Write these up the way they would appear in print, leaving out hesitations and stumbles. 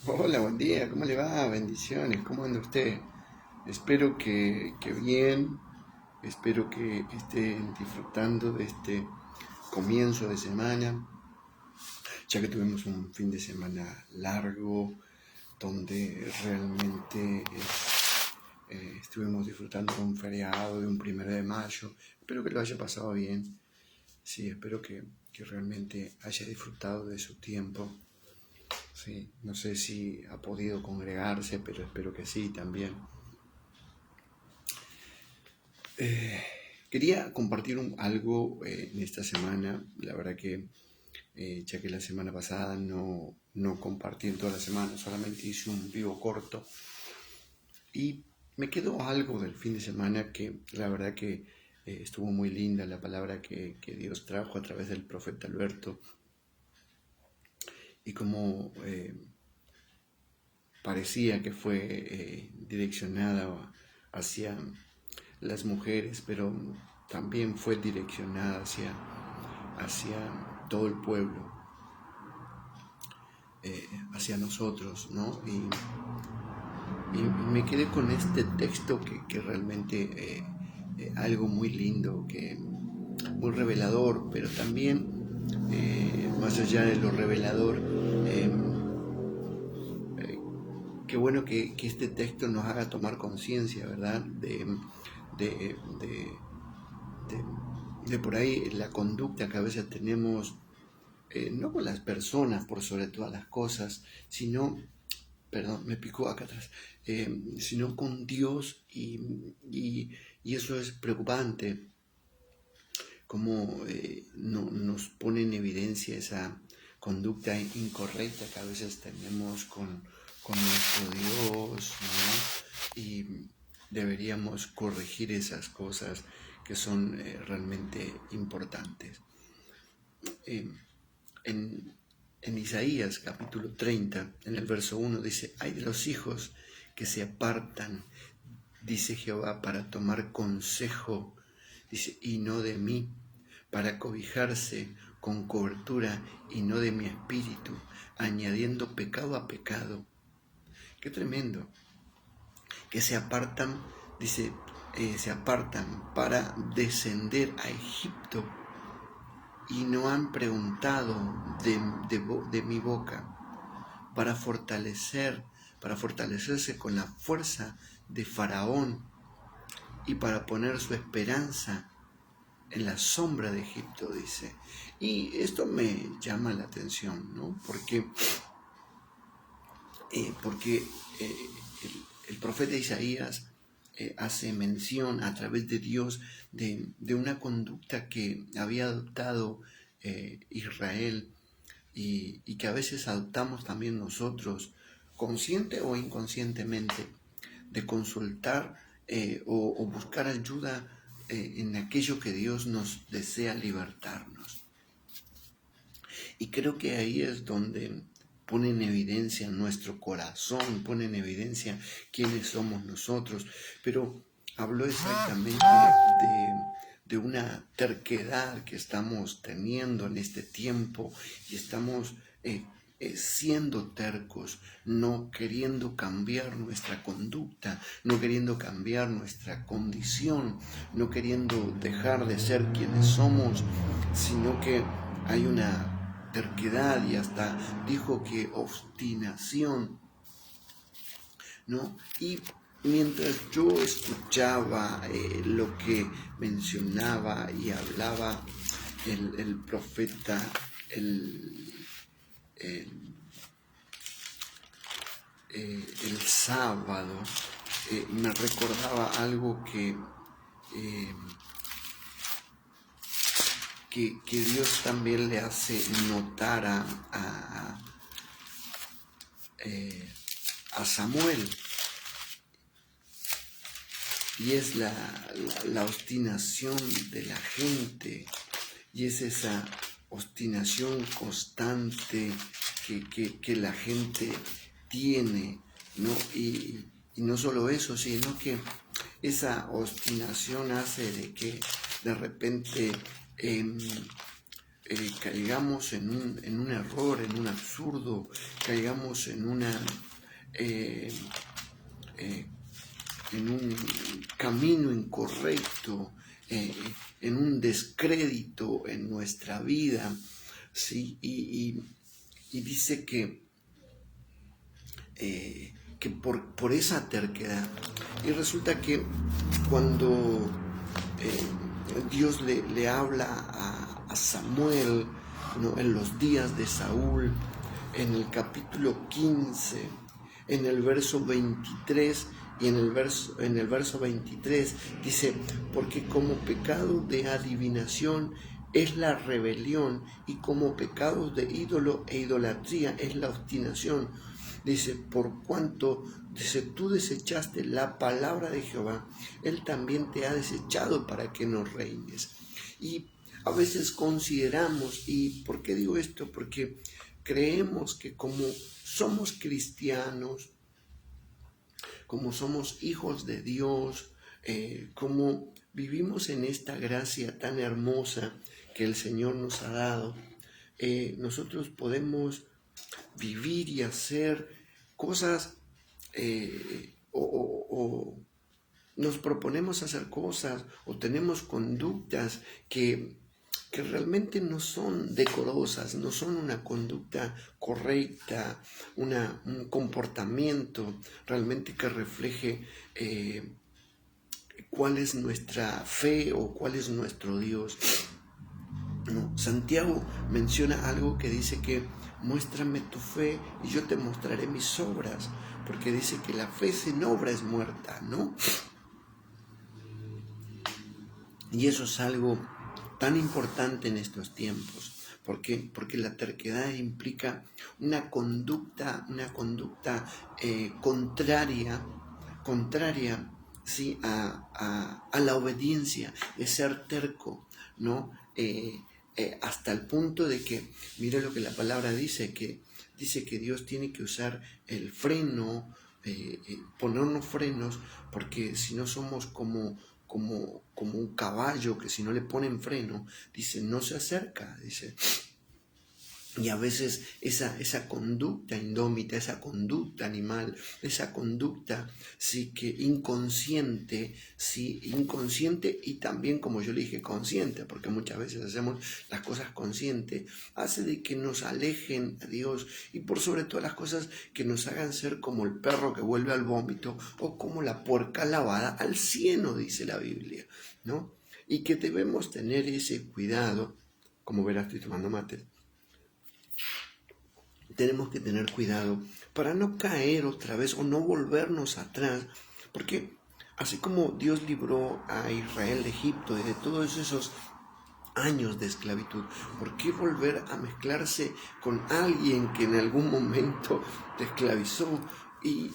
Hola, buen día, ¿cómo le va? Bendiciones, ¿cómo anda usted? Espero que bien, espero que estén disfrutando de este comienzo de semana, ya que tuvimos un fin de semana largo, donde realmente estuvimos disfrutando de un feriado, de un 1 de mayo. Espero que lo haya pasado bien, sí, espero que realmente haya disfrutado de su tiempo. Sí, no sé si ha podido congregarse, pero espero que sí también. Eh, Quería compartir algo en esta semana. La verdad que ya que la semana pasada no compartí en toda la semana, solamente hice un vivo corto y me quedó algo del fin de semana que la verdad que estuvo muy linda la palabra que Dios trajo a través del profeta Alberto y como parecía que fue direccionada hacia las mujeres, pero también fue direccionada hacia todo el pueblo, hacia nosotros, ¿no? Y me quedé con este texto que realmente algo muy lindo, muy revelador, pero también más allá de lo revelador, eh, qué bueno que este texto nos haga tomar conciencia, ¿verdad? De, de, de, de por ahí la conducta que a veces tenemos, no con las personas por sobre todas las cosas, sino, perdón, me picó acá atrás, sino con Dios y eso es preocupante, como nos pone en evidencia esa conducta incorrecta que a veces tenemos con nuestro Dios, ¿no? Y deberíamos corregir esas cosas que son realmente importantes. Eh, en, en Isaías capítulo 30, en el verso 1, dice, hay de los hijos que se apartan, dice Jehová, para tomar consejo, dice, y no de mí, para cobijarse con cobertura y no de mi espíritu, añadiendo pecado a pecado. Qué tremendo. Que se apartan, dice, se apartan para descender a Egipto y no han preguntado de mi boca para fortalecerse con la fuerza de Faraón y para poner su esperanza en la sombra de Egipto, dice. Y esto me llama la atención, ¿no? Porque el profeta Isaías hace mención a través de Dios de una conducta que había adoptado Israel y que a veces adoptamos también nosotros, consciente o inconscientemente, de consultar o buscar ayuda en aquello que Dios nos desea libertarnos. Y creo que ahí es donde pone en evidencia nuestro corazón, pone en evidencia quiénes somos nosotros, pero habló exactamente de una terquedad que estamos teniendo en este tiempo y estamos siendo tercos, no queriendo cambiar nuestra conducta, no queriendo cambiar nuestra condición, no queriendo dejar de ser quienes somos, sino que hay una terquedad y hasta dijo que obstinación, ¿no? Y mientras yo escuchaba lo que mencionaba y hablaba el profeta el, el sábado, me recordaba algo eh, que Dios también le hace notar a Samuel, y es la obstinación de la gente, y es esa obstinación constante que la gente tiene, ¿no? Y no solo eso, sino que esa obstinación hace de que de repente caigamos en un error, en un absurdo, caigamos en un camino incorrecto, en un descrédito en nuestra vida, ¿sí? Y dice que por esa terquedad. Y resulta que cuando Dios le habla a Samuel, ¿no?, en los días de Saúl, en el capítulo 15, en el verso 23 y en el verso 23 dice: porque como pecado de adivinación es la rebelión, y como pecado de ídolo e idolatría es la obstinación. Dice: por cuanto, dice, tú desechaste la palabra de Jehová, Él también te ha desechado para que no reines. Y a veces consideramos, ¿y por qué digo esto? Porque creemos que como somos cristianos, como somos hijos de Dios, como vivimos en esta gracia tan hermosa que el Señor nos ha dado, nosotros podemos vivir y hacer cosas, o nos proponemos hacer cosas, o tenemos conductas que realmente no son decorosas, no son una conducta correcta, un comportamiento realmente que refleje cuál es nuestra fe o cuál es nuestro Dios. No, Santiago menciona algo que dice que muéstrame tu fe y yo te mostraré mis obras, porque dice que la fe sin obra es muerta, ¿no? Y eso es algo tan importante en estos tiempos. ¿Por qué? Porque la terquedad implica una conducta contraria, ¿sí?, a la obediencia, de ser terco, ¿no? Hasta el punto de que, mira lo que la palabra dice que Dios tiene que usar el freno, ponernos frenos, porque si no somos como un caballo que si no le ponen freno, dice, no se acerca, dice. Y a veces esa conducta indómita, esa conducta animal, esa conducta sí que inconsciente y también, como yo le dije, consciente, porque muchas veces hacemos las cosas conscientes, hace de que nos alejen a Dios, y por sobre todas las cosas que nos hagan ser como el perro que vuelve al vómito, o como la puerca lavada al cieno, dice la Biblia, ¿no? Y que debemos tener ese cuidado. Como verás, estoy tomando mate. Tenemos que tener cuidado para no caer otra vez o no volvernos atrás, porque así como Dios libró a Israel de Egipto y de todos esos años de esclavitud, ¿por qué volver a mezclarse con alguien que en algún momento te esclavizó? Y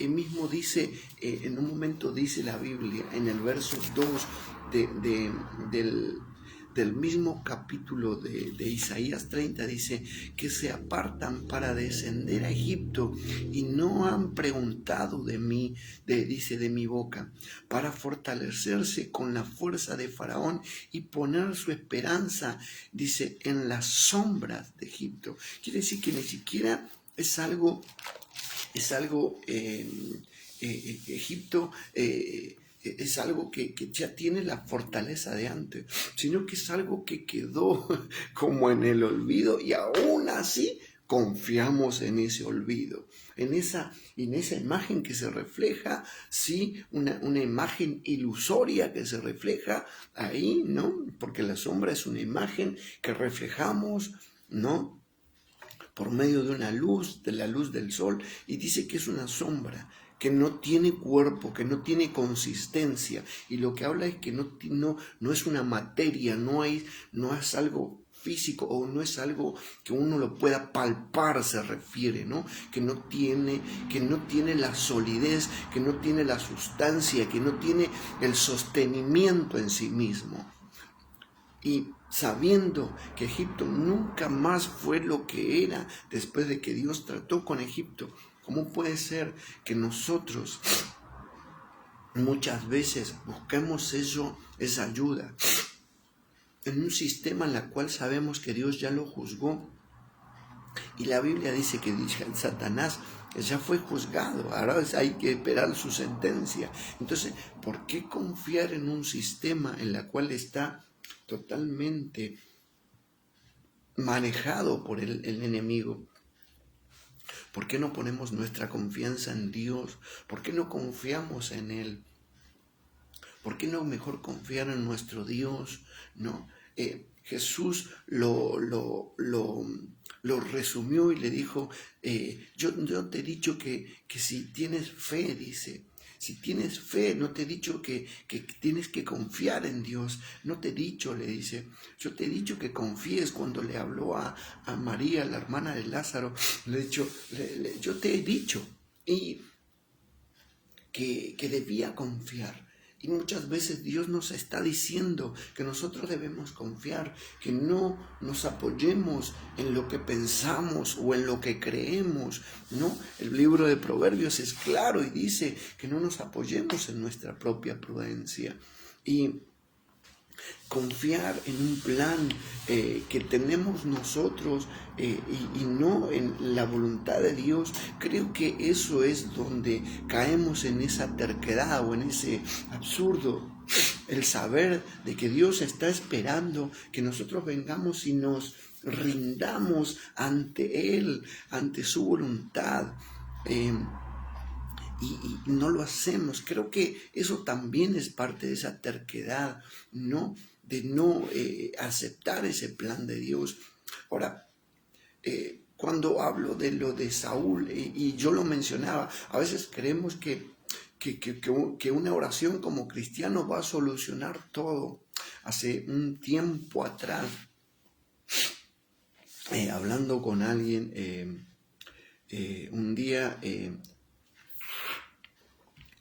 mismo dice, en un momento dice la Biblia, en el verso 2 del mismo capítulo de Isaías 30, dice que se apartan para descender a Egipto y no han preguntado de mí, dice, de mi boca, para fortalecerse con la fuerza de Faraón y poner su esperanza, dice, en las sombras de Egipto. Quiere decir que ni siquiera es algo Egipto es algo que ya tiene la fortaleza de antes, sino que es algo que quedó como en el olvido, y aún así confiamos en ese olvido, en esa imagen que se refleja, sí, una imagen ilusoria que se refleja ahí, ¿no? Porque la sombra es una imagen que reflejamos, ¿no?, por medio de una luz, de la luz del sol, y dice que es una sombra, que no tiene cuerpo, que no tiene consistencia, y lo que habla es que no es una materia, no es algo físico, o no es algo que uno lo pueda palpar, se refiere, ¿no? Que no tiene la solidez, que no tiene la sustancia, que no tiene el sostenimiento en sí mismo. Y sabiendo que Egipto nunca más fue lo que era después de que Dios trató con Egipto, ¿cómo puede ser que nosotros muchas veces busquemos esa ayuda en un sistema en el cual sabemos que Dios ya lo juzgó. Y la Biblia dice que Satanás ya fue juzgado, ahora hay que esperar su sentencia. Entonces, ¿por qué confiar en un sistema en el cual está totalmente manejado por el enemigo? ¿Por qué no ponemos nuestra confianza en Dios? ¿Por qué no confiamos en Él? ¿Por qué no mejor confiar en nuestro Dios? ¿No? Jesús lo resumió y le dijo, yo te he dicho que si tienes fe, dice, si tienes fe, no te he dicho que tienes que confiar en Dios, no te he dicho, le dice, yo te he dicho que confíes. Cuando le habló a María, la hermana de Lázaro, le he dicho, yo te he dicho y que debía confiar. Y muchas veces Dios nos está diciendo que nosotros debemos confiar, que no nos apoyemos en lo que pensamos o en lo que creemos, ¿no? El libro de Proverbios es claro y dice que no nos apoyemos en nuestra propia prudencia. Y confiar en un plan que tenemos nosotros y no en la voluntad de Dios, creo que eso es donde caemos en esa terquedad o en ese absurdo. El saber de que Dios está esperando que nosotros vengamos y nos rindamos ante Él, ante su voluntad. Y no lo hacemos. Creo que eso también es parte de esa terquedad, ¿no? De no aceptar ese plan de Dios. Ahora, cuando hablo de lo de Saúl, y yo lo mencionaba, a veces creemos que una oración como cristiano va a solucionar todo. Hace un tiempo atrás, hablando con alguien, un día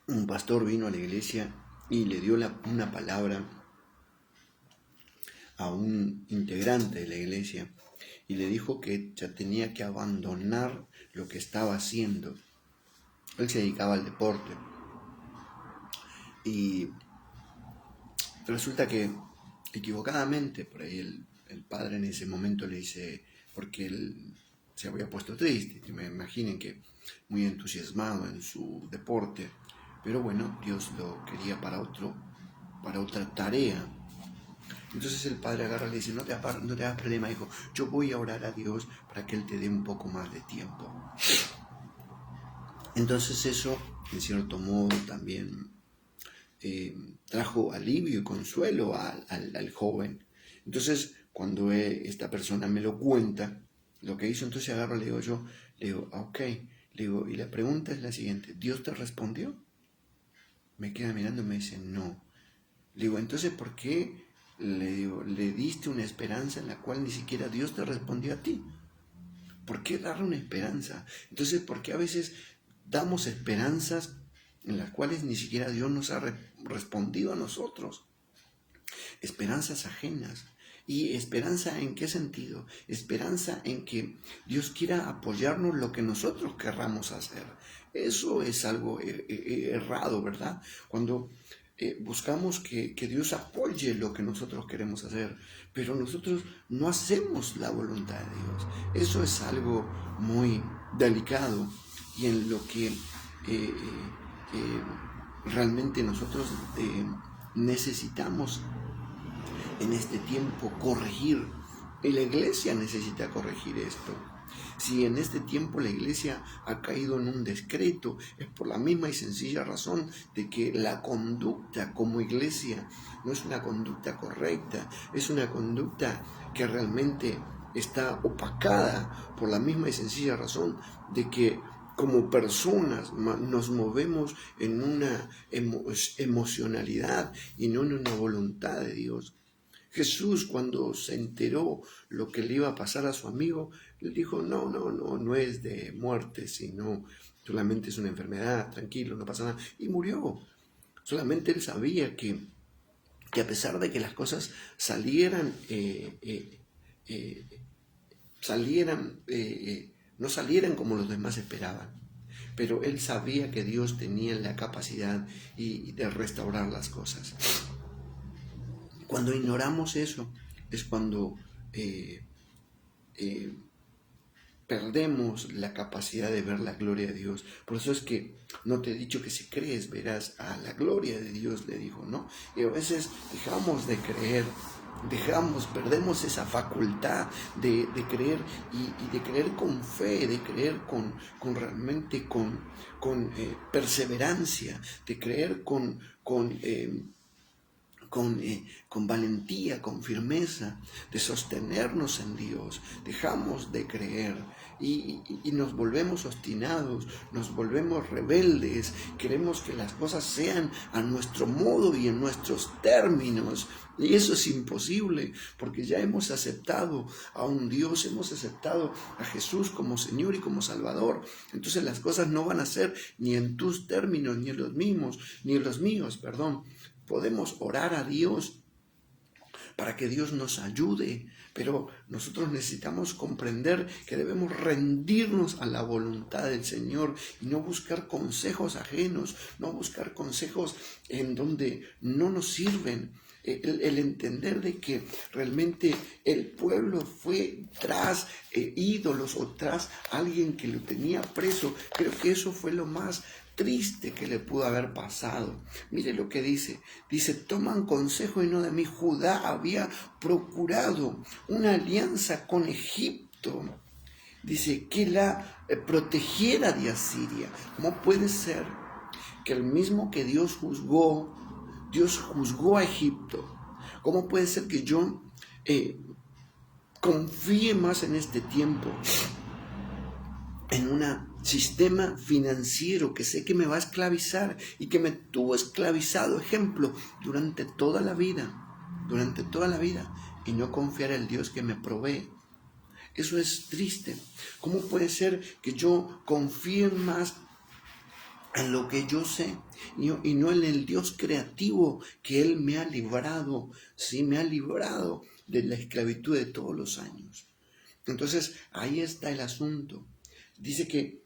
un pastor vino a la iglesia y le dio una palabra a un integrante de la iglesia y le dijo que ya tenía que abandonar lo que estaba haciendo. Él se dedicaba al deporte y resulta que equivocadamente, por ahí el padre en ese momento le dice, porque él se había puesto triste, que me imaginen que muy entusiasmado en su deporte, pero bueno, Dios lo quería para otra tarea. Entonces el padre agarra y le dice, no te hagas problema, hijo, yo voy a orar a Dios para que Él te dé un poco más de tiempo. Entonces eso, en cierto modo, también trajo alivio y consuelo al joven. Entonces, cuando esta persona me lo cuenta, lo que hizo, entonces agarro, le digo, ok, le digo, y la pregunta es la siguiente, ¿Dios te respondió? Me queda mirando y me dice, no. Le digo, entonces, ¿por qué? Le digo, le diste una esperanza en la cual ni siquiera Dios te respondió a ti. ¿Por qué darle una esperanza? Entonces, ¿por qué a veces damos esperanzas en las cuales ni siquiera Dios nos ha respondido a nosotros? Esperanzas ajenas. ¿Y esperanza en qué sentido? Esperanza en que Dios quiera apoyarnos lo que nosotros querramos hacer. Eso es algo errado, ¿verdad? Cuando buscamos que Dios apoye lo que nosotros queremos hacer, pero nosotros no hacemos la voluntad de Dios. Eso es algo muy delicado y en lo que realmente nosotros necesitamos en este tiempo corregir. Y la iglesia necesita corregir esto. Si en este tiempo la iglesia ha caído en un descreto, es por la misma y sencilla razón de que la conducta como iglesia no es una conducta correcta, es una conducta que realmente está opacada por la misma y sencilla razón de que como personas nos movemos en una emocionalidad y no en una voluntad de Dios. Jesús, cuando se enteró lo que le iba a pasar a su amigo, le dijo, no es de muerte, sino solamente es una enfermedad, tranquilo, no pasa nada. Y murió. Solamente él sabía que a pesar de que las cosas no salieran como los demás esperaban, pero él sabía que Dios tenía la capacidad de restaurar las cosas. Cuando ignoramos eso, es cuando perdemos la capacidad de ver la gloria de Dios. Por eso es que no te he dicho que si crees verás a la gloria de Dios, le dijo, ¿no? Y a veces dejamos de creer, perdemos esa facultad de creer y de creer con fe, de creer realmente con perseverancia, de creer con valentía, con firmeza, de sostenernos en Dios. Dejamos de creer y nos volvemos obstinados, nos volvemos rebeldes, queremos que las cosas sean a nuestro modo y en nuestros términos. Y eso es imposible, porque ya hemos aceptado a un Dios, hemos aceptado a Jesús como Señor y como Salvador. Entonces las cosas no van a ser ni en tus términos, ni en los míos, perdón. Podemos orar a Dios para que Dios nos ayude, pero nosotros necesitamos comprender que debemos rendirnos a la voluntad del Señor y no buscar consejos ajenos, no buscar consejos en donde no nos sirven. El entender de que realmente el pueblo fue tras ídolos o tras alguien que lo tenía preso, creo que eso fue lo más triste que le pudo haber pasado. Mire lo que dice, toman consejo y no de mí. Judá había procurado una alianza con Egipto, dice, que la protegiera de Asiria. ¿Cómo puede ser que el mismo que Dios juzgó a Egipto? ¿Cómo puede ser que yo confíe más en este tiempo en un sistema financiero que sé que me va a esclavizar y que me tuvo esclavizado, ejemplo, durante toda la vida, y no confiar en el Dios que me provee? Eso es triste. ¿Cómo puede ser que yo confíe más en lo que yo sé y no en el Dios creativo que Él me ha librado? Sí, me ha librado de la esclavitud de todos los años. Entonces, ahí está el asunto. Dice que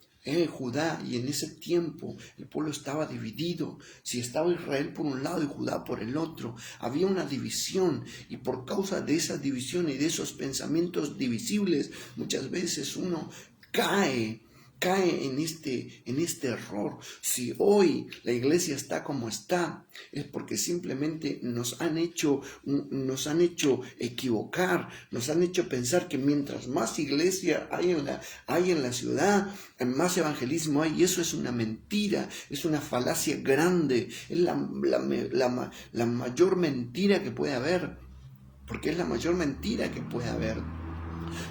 Judá, y en ese tiempo el pueblo estaba dividido. Si estaba Israel por un lado y Judá por el otro, había una división, y por causa de esa división y de esos pensamientos divisibles, muchas veces uno cae en este error. Si hoy la iglesia está como está, es porque simplemente nos han hecho equivocar, nos han hecho pensar que mientras más iglesia hay en la ciudad, más evangelismo hay, y eso es una mentira, es una falacia grande, es la mayor mentira que puede haber, porque es la mayor mentira que puede haber.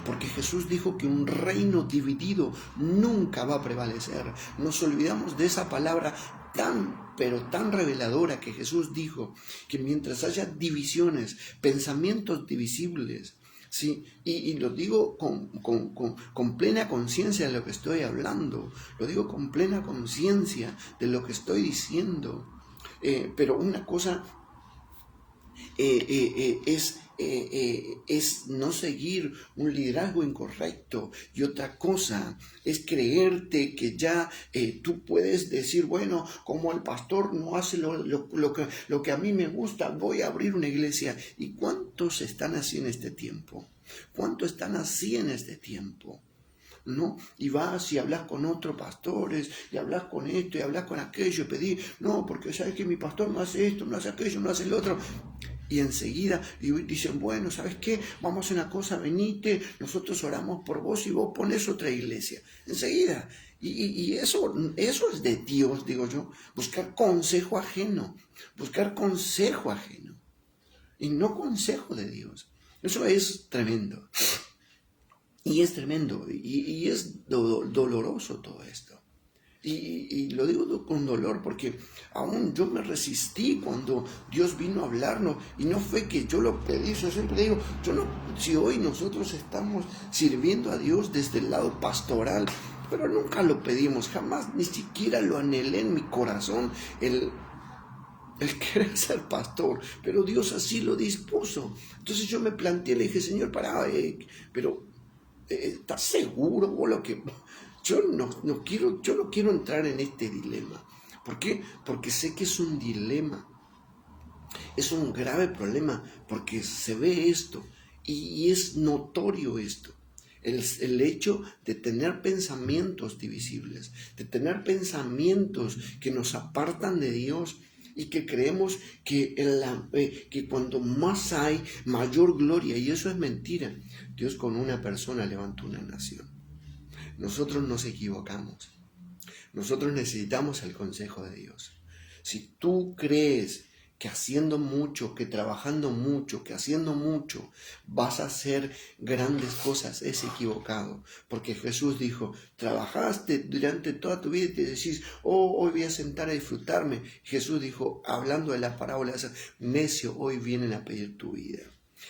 Porque Jesús dijo que un reino dividido nunca va a prevalecer. Nos olvidamos de esa palabra pero tan reveladora que Jesús dijo, que mientras haya divisiones, pensamientos divisibles, ¿sí? Y lo digo con plena conciencia de lo que estoy hablando, lo digo con plena conciencia de lo que estoy diciendo, pero una cosa es no seguir un liderazgo incorrecto, y otra cosa es creerte que ya tú puedes decir, bueno, como el pastor no hace lo que a mí me gusta, voy a abrir una iglesia. ¿Y cuántos están así en este tiempo? ¿Cuántos están así en este tiempo? ¿No? Y vas y hablas con otros pastores, y hablas con esto, y hablas con aquello, y pedís, no, porque sabes que mi pastor no hace esto, no hace aquello, no hace lo otro. Y enseguida dicen, bueno, ¿sabes qué? Vamos a hacer una cosa, venite, nosotros oramos por vos y vos pones otra iglesia. Enseguida. Y eso es de Dios, digo yo. Buscar consejo ajeno. Y no consejo de Dios. Eso es tremendo. Y es tremendo. Y es doloroso todo esto. Y lo digo con dolor porque aún yo me resistí cuando Dios vino a hablarnos, y no fue que yo lo pedí. Yo siempre digo, si hoy nosotros estamos sirviendo a Dios desde el lado pastoral, pero nunca lo pedimos, jamás, ni siquiera lo anhelé en mi corazón el querer ser pastor, pero Dios así lo dispuso. Entonces yo me planteé, le dije, Señor, pero ¿estás seguro vos lo que...? Yo no quiero entrar en este dilema. ¿Por qué? Porque sé que es un dilema. Es un grave problema, porque se ve esto. Y es notorio esto. El hecho de tener pensamientos divisibles, de tener pensamientos que nos apartan de Dios y que creemos que cuando más hay, mayor gloria, y eso es mentira. Dios con una persona levantó una nación. Nosotros nos equivocamos. Nosotros necesitamos el consejo de Dios. Si tú crees que haciendo mucho, que trabajando mucho, que haciendo mucho, vas a hacer grandes cosas, es equivocado. Porque Jesús dijo, trabajaste durante toda tu vida y te decís, oh, hoy voy a sentar a disfrutarme. Jesús dijo, hablando de la parábola esa, necio, hoy vienen a pedir tu vida.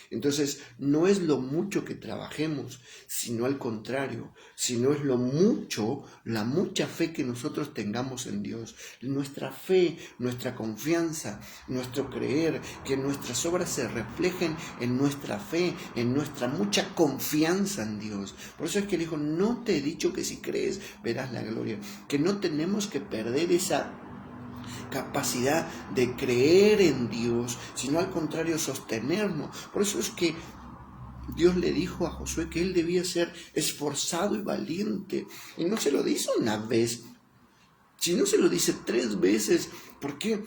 Entonces, no es lo mucho que trabajemos, sino al contrario, sino es lo mucho, la mucha fe que nosotros tengamos en Dios. Nuestra fe, nuestra confianza, nuestro creer, que nuestras obras se reflejen en nuestra fe, en nuestra mucha confianza en Dios. Por eso es que él dijo, no te he dicho que si crees verás la gloria, que no tenemos que perder esa capacidad de creer en Dios, sino al contrario sostenernos. Por eso es que Dios le dijo a Josué que él debía ser esforzado y valiente. Y no se lo dice una vez, sino se lo dice 3 veces. ¿Por qué?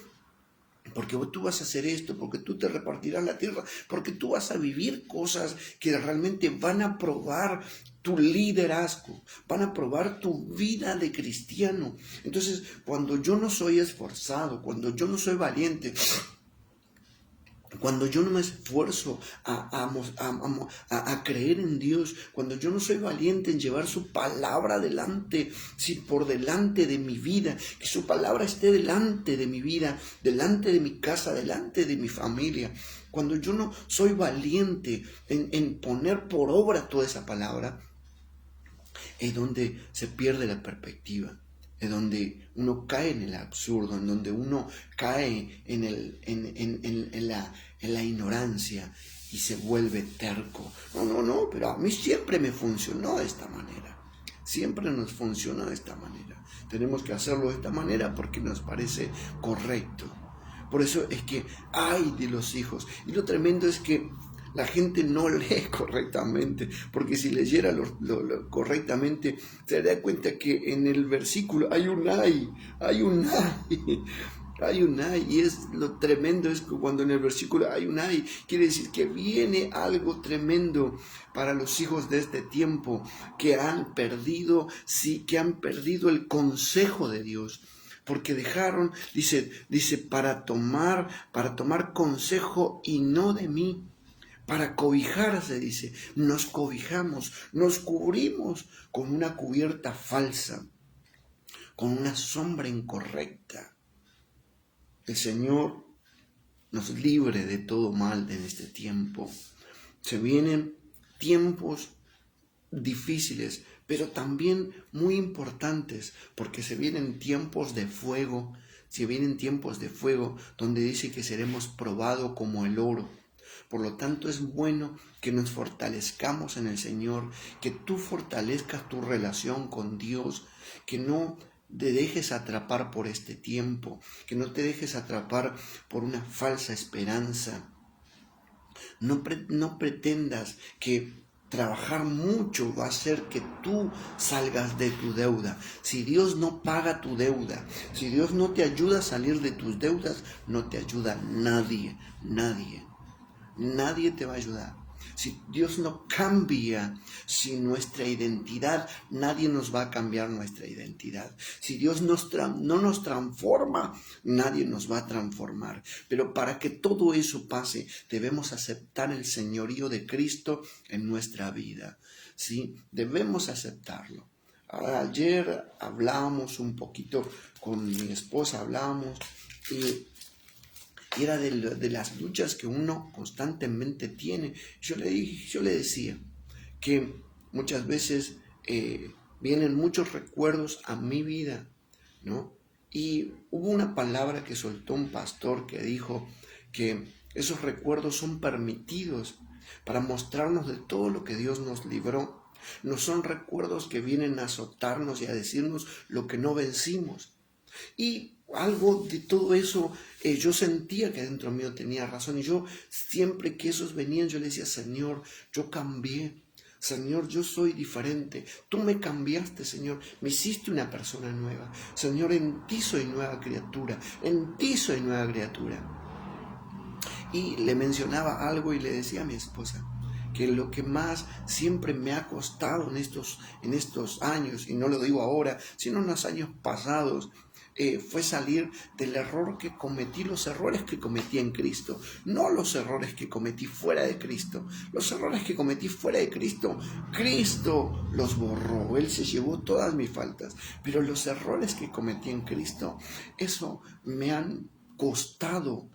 Porque tú vas a hacer esto, porque tú te repartirás la tierra, porque tú vas a vivir cosas que realmente van a probar tu liderazgo, van a probar tu vida de cristiano. Entonces, cuando yo no soy esforzado, cuando yo no soy valiente, cuando yo no me esfuerzo a creer en Dios, cuando yo no soy valiente en llevar su palabra adelante, si por delante de mi vida, que su palabra esté delante de mi vida, delante de mi casa, delante de mi familia, cuando yo no soy valiente en poner por obra toda esa palabra, es donde se pierde la perspectiva. Es donde uno cae en el absurdo, en donde uno cae en la ignorancia y se vuelve terco. No, pero a mí siempre me funcionó de esta manera. Siempre nos funcionó de esta manera. Tenemos que hacerlo de esta manera porque nos parece correcto. Por eso es que hay de los hijos. Y lo tremendo es que la gente no lee correctamente, porque si leyera correctamente se daría cuenta que en el versículo hay un ay, y es lo tremendo es que cuando en el versículo hay un ay, quiere decir que viene algo tremendo para los hijos de este tiempo que han perdido el consejo de Dios. Porque dejaron, dice, para tomar consejo y no de mí. Para cobijarse, dice, nos cobijamos, nos cubrimos con una cubierta falsa, con una sombra incorrecta. El Señor nos libre de todo mal en este tiempo. Se vienen tiempos difíciles, pero también muy importantes, porque se vienen tiempos de fuego, donde dice que seremos probados como el oro. Por lo tanto, es bueno que nos fortalezcamos en el Señor, que tú fortalezcas tu relación con Dios, que no te dejes atrapar por este tiempo, que no te dejes atrapar por una falsa esperanza. No pretendas que trabajar mucho va a hacer que tú salgas de tu deuda. Si Dios no paga tu deuda, si Dios no te ayuda a salir de tus deudas, no te ayuda nadie. Nadie te va a ayudar. Si Dios no cambia nuestra identidad, nadie nos va a cambiar nuestra identidad. Si Dios no nos transforma, nadie nos va a transformar. Pero para que todo eso pase, debemos aceptar el señorío de Cristo en nuestra vida. ¿Sí? Debemos aceptarlo. Ayer hablábamos un poquito con mi esposa, y era de las luchas que uno constantemente tiene. Yo le decía que muchas veces vienen muchos recuerdos a mi vida, ¿no? Y hubo una palabra que soltó un pastor que dijo que esos recuerdos son permitidos para mostrarnos de todo lo que Dios nos libró. No son recuerdos que vienen a azotarnos y a decirnos lo que no vencimos. Y algo de todo eso, yo sentía que dentro mío tenía razón. Y yo siempre que esos venían, yo le decía, Señor, yo cambié. Señor, yo soy diferente. Tú me cambiaste, Señor. Me hiciste una persona nueva. Señor, en ti soy nueva criatura. En ti soy nueva criatura. Y le mencionaba algo y le decía a mi esposa que lo que más siempre me ha costado en estos años, y no lo digo ahora, sino en los años pasados, fue salir del error que cometí, los errores que cometí en Cristo, no los errores que cometí fuera de Cristo. Los errores que cometí fuera de Cristo, Cristo los borró, Él se llevó todas mis faltas, pero los errores que cometí en Cristo, eso me han costado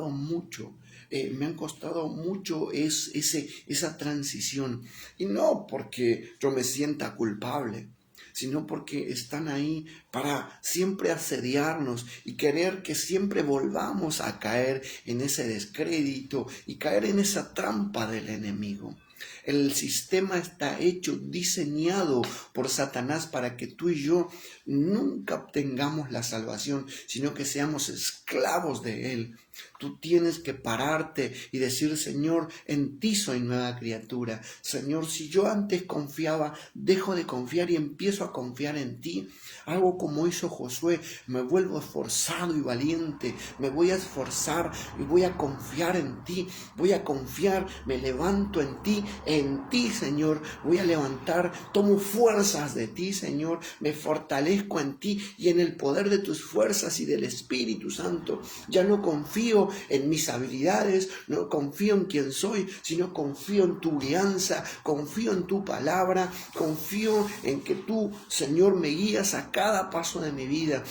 mucho. Me han costado mucho esa transición. Y no porque yo me sienta culpable, sino porque están ahí para siempre asediarnos y querer que siempre volvamos a caer en ese descrédito y caer en esa trampa del enemigo. El sistema está hecho, diseñado por Satanás para que tú y yo nunca obtengamos la salvación, sino que seamos esclavos de él. Tú tienes que pararte y decir, Señor, en ti soy nueva criatura. Señor, si yo antes confiaba, dejo de confiar y empiezo a confiar en ti. Algo como hizo Josué, me vuelvo esforzado y valiente. Me voy a esforzar y voy a confiar en ti. Voy a confiar, me levanto en ti, Señor. Voy a levantar, tomo fuerzas de ti, Señor. Me fortalezco en ti y en el poder de tus fuerzas y del Espíritu Santo. Ya no confío en mis habilidades, no confío en quién soy, sino confío en tu guianza, confío en tu palabra, confío en que tú, Señor, me guías a cada paso de mi vida.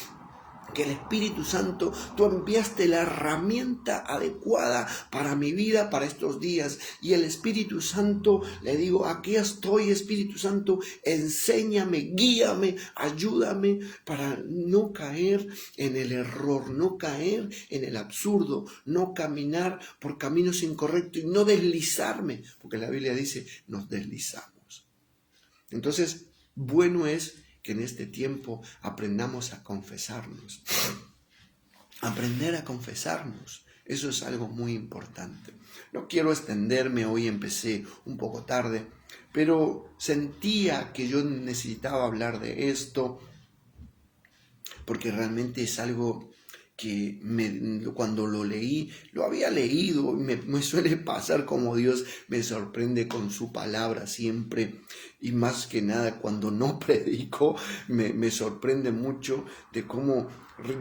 Que el Espíritu Santo, tú enviaste la herramienta adecuada para mi vida, para estos días. Y el Espíritu Santo, le digo, aquí estoy, Espíritu Santo, enséñame, guíame, ayúdame para no caer en el error, no caer en el absurdo, no caminar por caminos incorrectos y no deslizarme, porque la Biblia dice, nos deslizamos. Entonces, bueno es que en este tiempo aprendamos a confesarnos. Aprender a confesarnos, eso es algo muy importante. No quiero extenderme, hoy empecé un poco tarde, pero sentía que yo necesitaba hablar de esto, porque realmente es algo que cuando lo leí, lo había leído, me suele pasar como Dios me sorprende con su palabra siempre, y más que nada cuando no predico, me sorprende mucho de cómo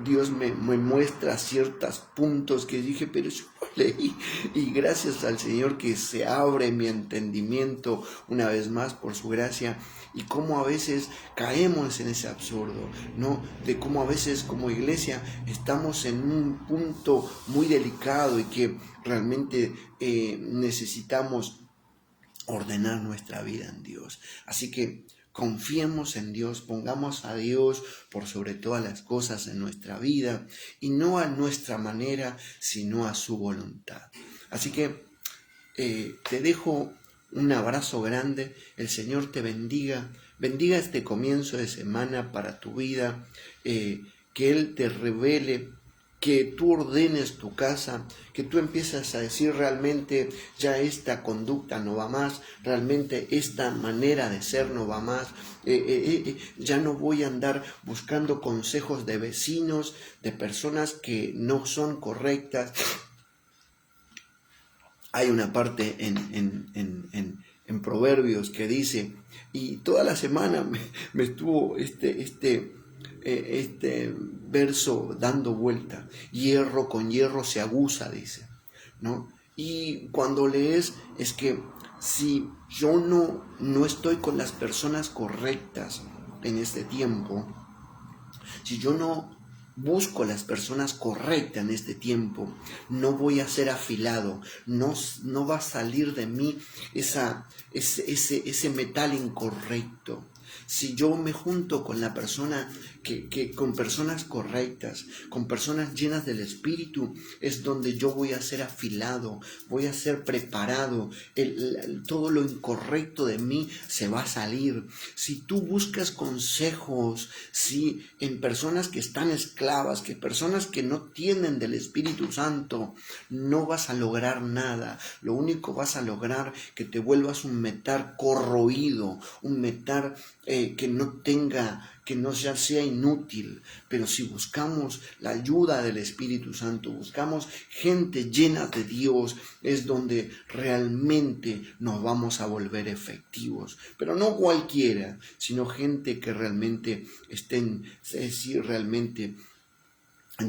Dios me muestra ciertos puntos que dije, pero yo lo leí, y gracias al Señor que se abre mi entendimiento una vez más por su gracia, y cómo a veces caemos en ese absurdo, ¿no? De cómo a veces como iglesia estamos en un punto muy delicado y que realmente necesitamos ordenar nuestra vida en Dios. Así que confiemos en Dios, pongamos a Dios por sobre todas las cosas en nuestra vida y no a nuestra manera, sino a su voluntad. Así que te dejo un abrazo grande, el Señor te bendiga, bendiga este comienzo de semana para tu vida, que Él te revele, que tú ordenes tu casa, que tú empieces a decir realmente ya esta conducta no va más, realmente esta manera de ser no va más, ya no voy a andar buscando consejos de vecinos, de personas que no son correctas. Hay una parte en Proverbios que dice, y toda la semana me estuvo este verso dando vuelta, hierro con hierro se aguza, dice, ¿no? Y cuando lees es que si yo no estoy con las personas correctas en este tiempo, si yo no busco las personas correctas en este tiempo, no voy a ser afilado, no va a salir de mí ese metal incorrecto, Si yo me junto con la persona con personas correctas, con personas llenas del Espíritu, es donde yo voy a ser afilado, voy a ser preparado, todo lo incorrecto de mí se va a salir. Si tú buscas consejos, si en personas que están esclavas, que personas que no tienen del Espíritu Santo, no vas a lograr nada. Lo único vas a lograr que te vuelvas un metal corroído, un metal que no sea inútil. Pero si buscamos la ayuda del Espíritu Santo, buscamos gente llena de Dios, es donde realmente nos vamos a volver efectivos. Pero no cualquiera, sino gente que realmente estén, realmente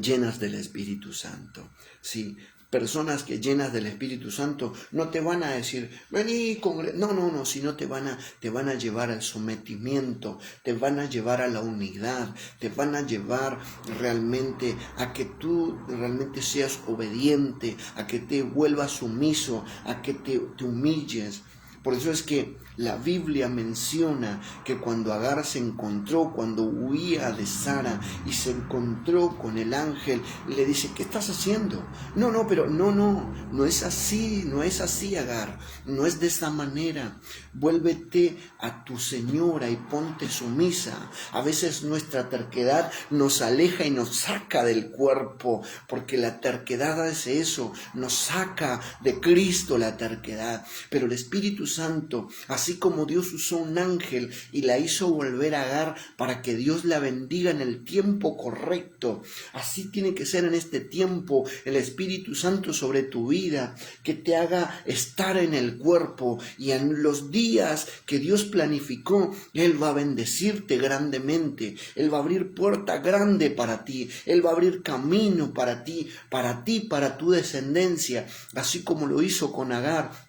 llenas del Espíritu Santo. Sí, personas que llenas del Espíritu Santo no te van a decir, vení, no, sino te van a llevar al sometimiento, te van a llevar a la unidad, te van a llevar realmente a que tú realmente seas obediente, a que te vuelvas sumiso, a que te humilles. Por eso es que la Biblia menciona que cuando Agar se encontró, cuando huía de Sara y se encontró con el ángel, le dice, ¿qué estás haciendo? No es así, Agar, no es de esa manera. Vuélvete a tu señora y ponte sumisa. A veces nuestra terquedad nos aleja y nos saca del cuerpo, porque la terquedad hace eso, nos saca de Cristo la terquedad. Pero el Espíritu Santo, así como Dios usó un ángel y la hizo volver a Agar para que Dios la bendiga en el tiempo correcto, así tiene que ser en este tiempo el Espíritu Santo sobre tu vida, que te haga estar en el cuerpo, y en los días que Dios planificó, Él va a bendecirte grandemente, Él va a abrir puerta grande para ti, Él va a abrir camino para ti, para tu descendencia, así como lo hizo con Agar,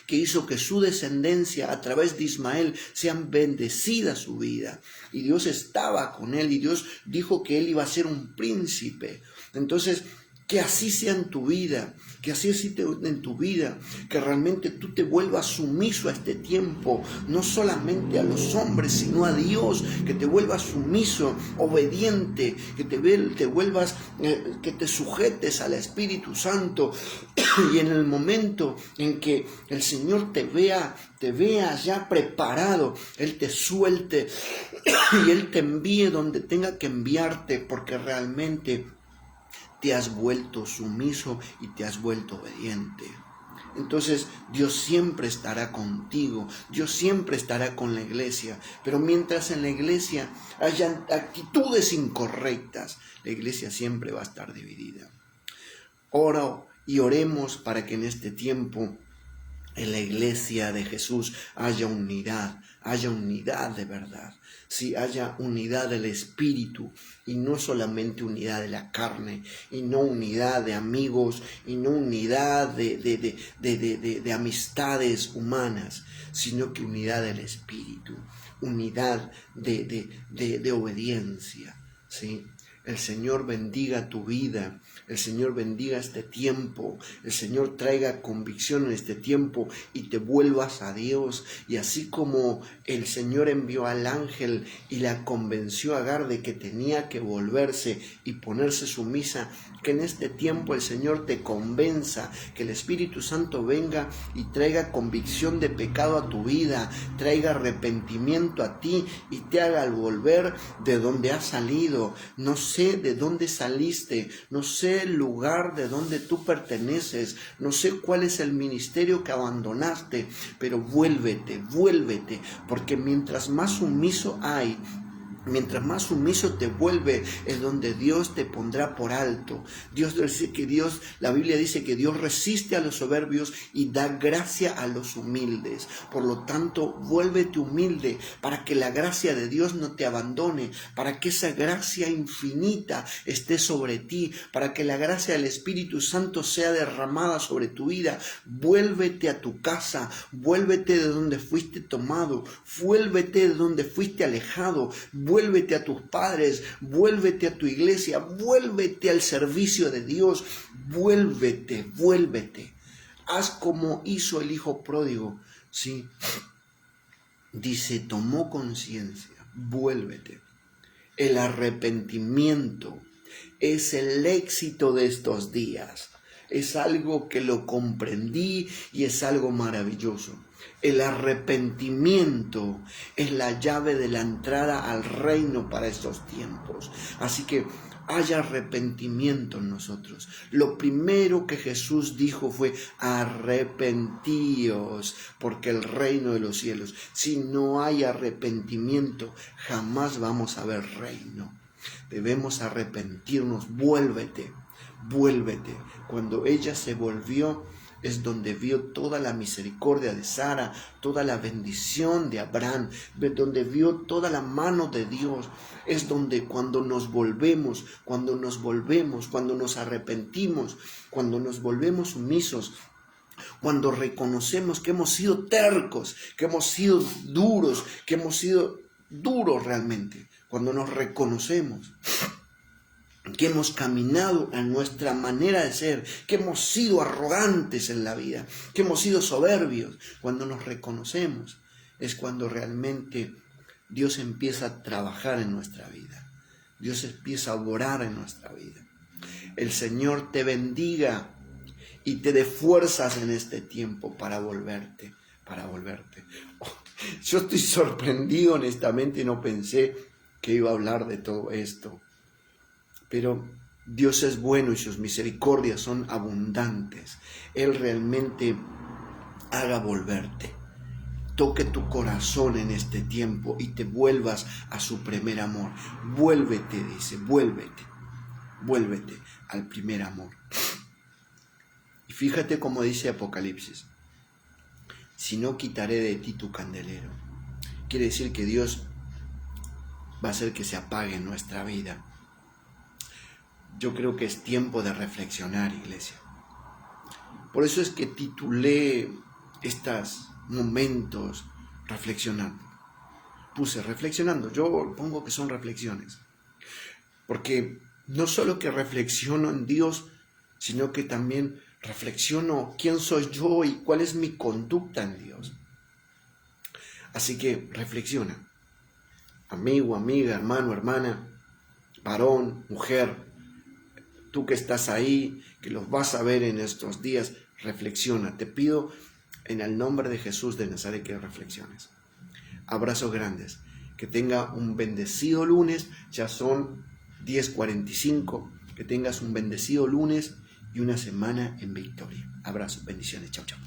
que hizo que su descendencia a través de Ismael sean bendecida su vida. Y Dios estaba con él, y Dios dijo que él iba a ser un príncipe. Entonces, que así sea en tu vida, que realmente tú te vuelvas sumiso a este tiempo, no solamente a los hombres, sino a Dios, que te vuelvas sumiso, obediente, que que te sujetes al Espíritu Santo, y en el momento en que el Señor te vea ya preparado, Él te suelte y Él te envíe donde tenga que enviarte, porque realmente te has vuelto sumiso y te has vuelto obediente. Entonces Dios siempre estará contigo, Dios siempre estará con la iglesia, pero mientras en la iglesia haya actitudes incorrectas, la iglesia siempre va a estar dividida. Ora y oremos para que en este tiempo en la iglesia de Jesús haya unidad de verdad, sí, haya unidad del Espíritu, y no solamente unidad de la carne, y no unidad de amigos, y no unidad de amistades humanas, sino que unidad del Espíritu, unidad de obediencia, ¿sí? El Señor bendiga tu vida, el Señor bendiga este tiempo, el Señor traiga convicción en este tiempo y te vuelvas a Dios. Y así como el Señor envió al ángel y la convenció a Agar de que tenía que volverse y ponerse sumisa, que en este tiempo el Señor te convenza, que el Espíritu Santo venga y traiga convicción de pecado a tu vida, traiga arrepentimiento a ti y te haga volver de donde has salido. No sé de dónde saliste, no sé el lugar de donde tú perteneces, no sé cuál es el ministerio que abandonaste, pero vuélvete, porque mientras más sumiso hay, mientras más sumiso te vuelve, es donde Dios te pondrá por alto. La Biblia dice que Dios resiste a los soberbios y da gracia a los humildes. Por lo tanto, vuélvete humilde para que la gracia de Dios no te abandone, para que esa gracia infinita esté sobre ti, para que la gracia del Espíritu Santo sea derramada sobre tu vida. Vuélvete a tu casa, vuélvete de donde fuiste tomado, vuélvete de donde fuiste alejado, vuélvete a tus padres, vuélvete a tu iglesia, vuélvete al servicio de Dios, vuélvete. Haz como hizo el hijo pródigo, ¿sí? dice, tomó conciencia, vuélvete. El arrepentimiento es el éxito de estos días. Es algo que lo comprendí y es algo maravilloso. El arrepentimiento es la llave de la entrada al reino para estos tiempos. Así que haya arrepentimiento en nosotros. Lo primero que Jesús dijo fue: arrepentíos, porque el reino de los cielos. Si no hay arrepentimiento, jamás vamos a ver reino. Debemos arrepentirnos. Vuélvete, vuélvete. Cuando ella se volvió, es donde vio toda la misericordia de Sara, toda la bendición de Abraham, donde vio toda la mano de Dios. Es donde cuando nos volvemos, cuando nos arrepentimos, cuando nos volvemos sumisos, cuando reconocemos que hemos sido tercos, que hemos sido duros, que hemos sido duros realmente, cuando nos reconocemos que hemos caminado a nuestra manera de ser, que hemos sido arrogantes en la vida, que hemos sido soberbios, cuando nos reconocemos, es cuando realmente Dios empieza a trabajar en nuestra vida. Dios empieza a orar en nuestra vida. El Señor te bendiga y te dé fuerzas en este tiempo para volverte. Yo estoy sorprendido, honestamente, no pensé que iba a hablar de todo esto. Pero Dios es bueno y sus misericordias son abundantes. Él realmente haga volverte. Toque tu corazón en este tiempo y te vuelvas a su primer amor. Vuélvete, dice, vuélvete al primer amor. Y fíjate cómo dice Apocalipsis: si no quitaré de ti tu candelero. Quiere decir que Dios va a hacer que se apague en nuestra vida. Yo creo que es tiempo de reflexionar, iglesia. Por eso es que titulé estos momentos reflexionando. Puse reflexionando, yo pongo que son reflexiones. Porque no solo que reflexiono en Dios, sino que también reflexiono quién soy yo y cuál es mi conducta en Dios. Así que reflexiona. Amigo, amiga, hermano, hermana, varón, mujer, tú que estás ahí, que los vas a ver en estos días, reflexiona. Te pido en el nombre de Jesús de Nazaret que reflexiones. Abrazos grandes. Que tenga un bendecido lunes. Ya son 10:45. Que tengas un bendecido lunes y una semana en victoria. Abrazos, bendiciones. Chau, chau.